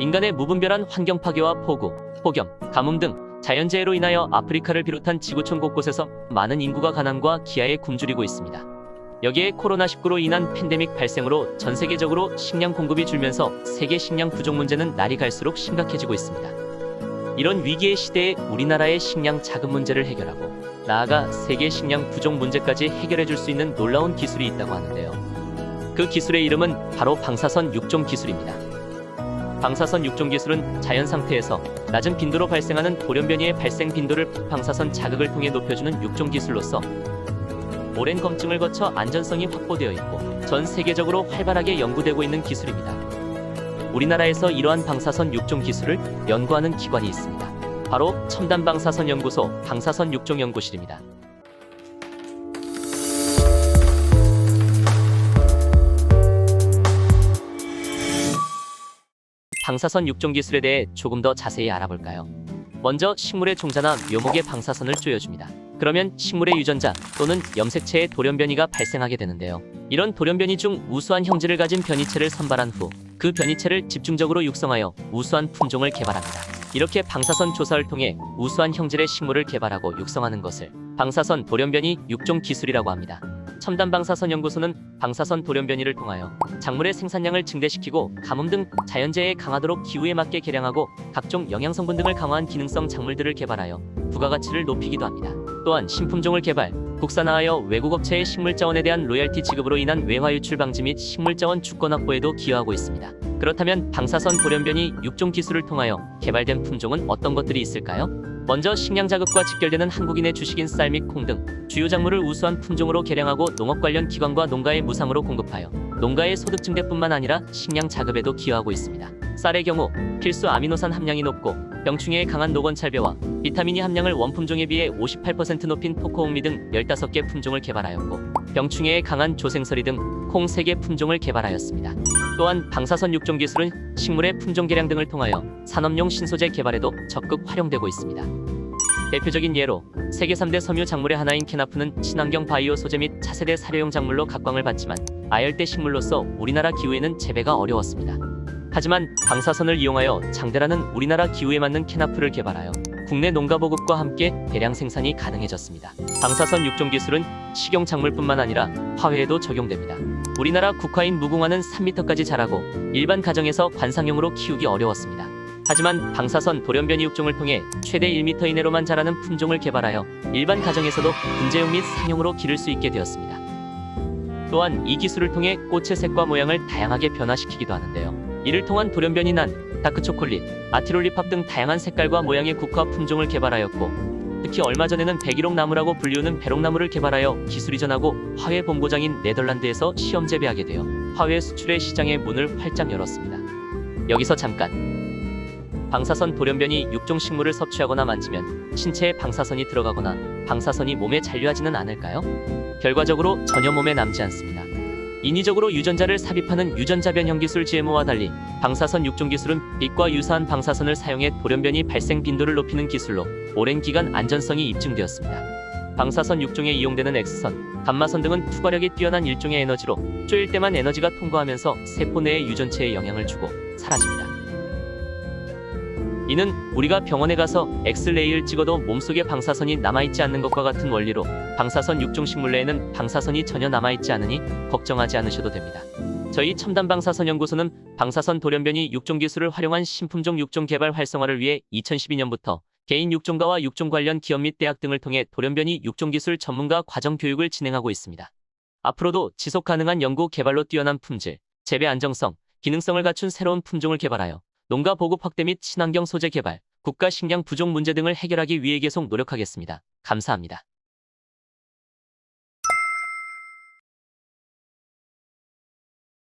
인간의 무분별한 환경 파괴와 폭우, 폭염, 가뭄 등 자연재해로 인하여 아프리카를 비롯한 지구촌 곳곳에서 많은 인구가 가난과 기아에 굶주리고 있습니다. 여기에 코로나19로 인한 팬데믹 발생으로 전 세계적으로 식량 공급이 줄면서 세계 식량 부족 문제는 날이 갈수록 심각해지고 있습니다. 이런 위기의 시대에 우리나라의 식량 자급 문제를 해결하고 나아가 세계 식량 부족 문제까지 해결해 줄 수 있는 놀라운 기술이 있다고 하는데요. 그 기술의 이름은 바로 방사선 육종 기술입니다. 방사선 육종 기술은 자연 상태에서 낮은 빈도로 발생하는 돌연변이의 발생 빈도를 방사선 자극을 통해 높여주는 육종 기술로서 오랜 검증을 거쳐 안전성이 확보되어 있고 전 세계적으로 활발하게 연구되고 있는 기술입니다. 우리나라에서 이러한 방사선 육종 기술을 연구하는 기관이 있습니다. 바로 첨단방사선연구소 방사선육종연구실입니다. 방사선 육종 기술에 대해 조금 더 자세히 알아볼까요? 먼저 식물의 종자나 묘목에 방사선을 쪼여줍니다. 그러면 식물의 유전자 또는 염색체의 돌연변이가 발생하게 되는데요. 이런 돌연변이 중 우수한 형질을 가진 변이체를 선발한 후 그 변이체를 집중적으로 육성하여 우수한 품종을 개발합니다. 이렇게 방사선 조사를 통해 우수한 형질의 식물을 개발하고 육성하는 것을 방사선 돌연변이 육종 기술이라고 합니다. 첨단방사선연구소는 방사선 돌연변이를 통하여 작물의 생산량을 증대시키고 가뭄 등 자연재해에 강하도록 기후에 맞게 개량하고 각종 영양성분 등을 강화한 기능성 작물들을 개발하여 부가가치를 높이기도 합니다. 또한 신품종을 개발, 국산화하여 외국 업체의 식물자원에 대한 로열티 지급으로 인한 외화 유출 방지 및 식물자원 주권 확보에도 기여하고 있습니다. 그렇다면 방사선 돌연변이 육종 기술을 통하여 개발된 품종은 어떤 것들이 있을까요? 먼저 식량 자급과 직결되는 한국인의 주식인 쌀 및 콩 등 주요 작물을 우수한 품종으로 개량하고 농업 관련 기관과 농가에 무상으로 공급하여 농가의 소득 증대뿐만 아니라 식량 자급에도 기여하고 있습니다. 쌀의 경우 필수 아미노산 함량이 높고 병충해에 강한 노건찰배와 비타민이 함량을 원품종에 비해 58% 높인 토코홍미 등 15개 품종을 개발하였고 병충해에 강한 조생서리 등 콩 3개 품종을 개발하였습니다. 또한 방사선 육종 기술은 식물의 품종 개량 등을 통하여 산업용 신소재 개발에도 적극 활용되고 있습니다. 대표적인 예로 세계 3대 섬유 작물의 하나인 캐나프는 친환경 바이오 소재 및 차세대 사료용 작물로 각광을 받지만 아열대 식물로서 우리나라 기후에는 재배가 어려웠습니다. 하지만 방사선을 이용하여 장대라는 우리나라 기후에 맞는 캐나프를 개발하여 국내 농가 보급과 함께 대량 생산이 가능해졌습니다. 방사선 육종 기술은 식용 작물뿐만 아니라 화훼에도 적용됩니다. 우리나라 국화인 무궁화는 3m까지 자라고 일반 가정에서 관상용으로 키우기 어려웠습니다. 하지만 방사선 돌연변이 육종을 통해 최대 1m 이내로만 자라는 품종을 개발하여 일반 가정에서도 분재용 및 상용으로 기를 수 있게 되었습니다. 또한 이 기술을 통해 꽃의 색과 모양을 다양하게 변화시키기도 하는데요. 이를 통한 돌연변이 난 다크초콜릿, 아티롤리팝 등 다양한 색깔과 모양의 국화 품종을 개발하였고 특히 얼마 전에는 백일옥나무라고 불리우는 배롱나무를 개발하여 기술 이전하고 화훼 본고장인 네덜란드에서 시험 재배하게 되어 화훼 수출의 시장의 문을 활짝 열었습니다. 여기서 잠깐! 방사선 돌연변이 육종 식물을 섭취하거나 만지면 신체에 방사선이 들어가거나 방사선이 몸에 잔류하지는 않을까요? 결과적으로 전혀 몸에 남지 않습니다. 인위적으로 유전자를 삽입하는 유전자 변형 기술 GMO와 달리 방사선 육종 기술은 빛과 유사한 방사선을 사용해 돌연변이 발생 빈도를 높이는 기술로 오랜 기간 안전성이 입증되었습니다. 방사선 육종에 이용되는 X선, 감마선 등은 투과력이 뛰어난 일종의 에너지로 쪼일 때만 에너지가 통과하면서 세포 내의 유전체에 영향을 주고 사라집니다. 이는 우리가 병원에 가서 엑스레이를 찍어도 몸속에 방사선이 남아있지 않는 것과 같은 원리로 방사선 육종 식물 내에는 방사선이 전혀 남아있지 않으니 걱정하지 않으셔도 됩니다. 저희 첨단방사선연구소는 방사선 돌연변이 육종 기술을 활용한 신품종 육종 개발 활성화를 위해 2012년부터 개인 육종가와 육종 관련 기업 및 대학 등을 통해 돌연변이 육종 기술 전문가 과정 교육을 진행하고 있습니다. 앞으로도 지속 가능한 연구 개발로 뛰어난 품질, 재배 안정성, 기능성을 갖춘 새로운 품종을 개발하여 농가 보급 확대 및 친환경 소재 개발, 국가 식량 부족 문제 등을 해결하기 위해 계속 노력하겠습니다. 감사합니다.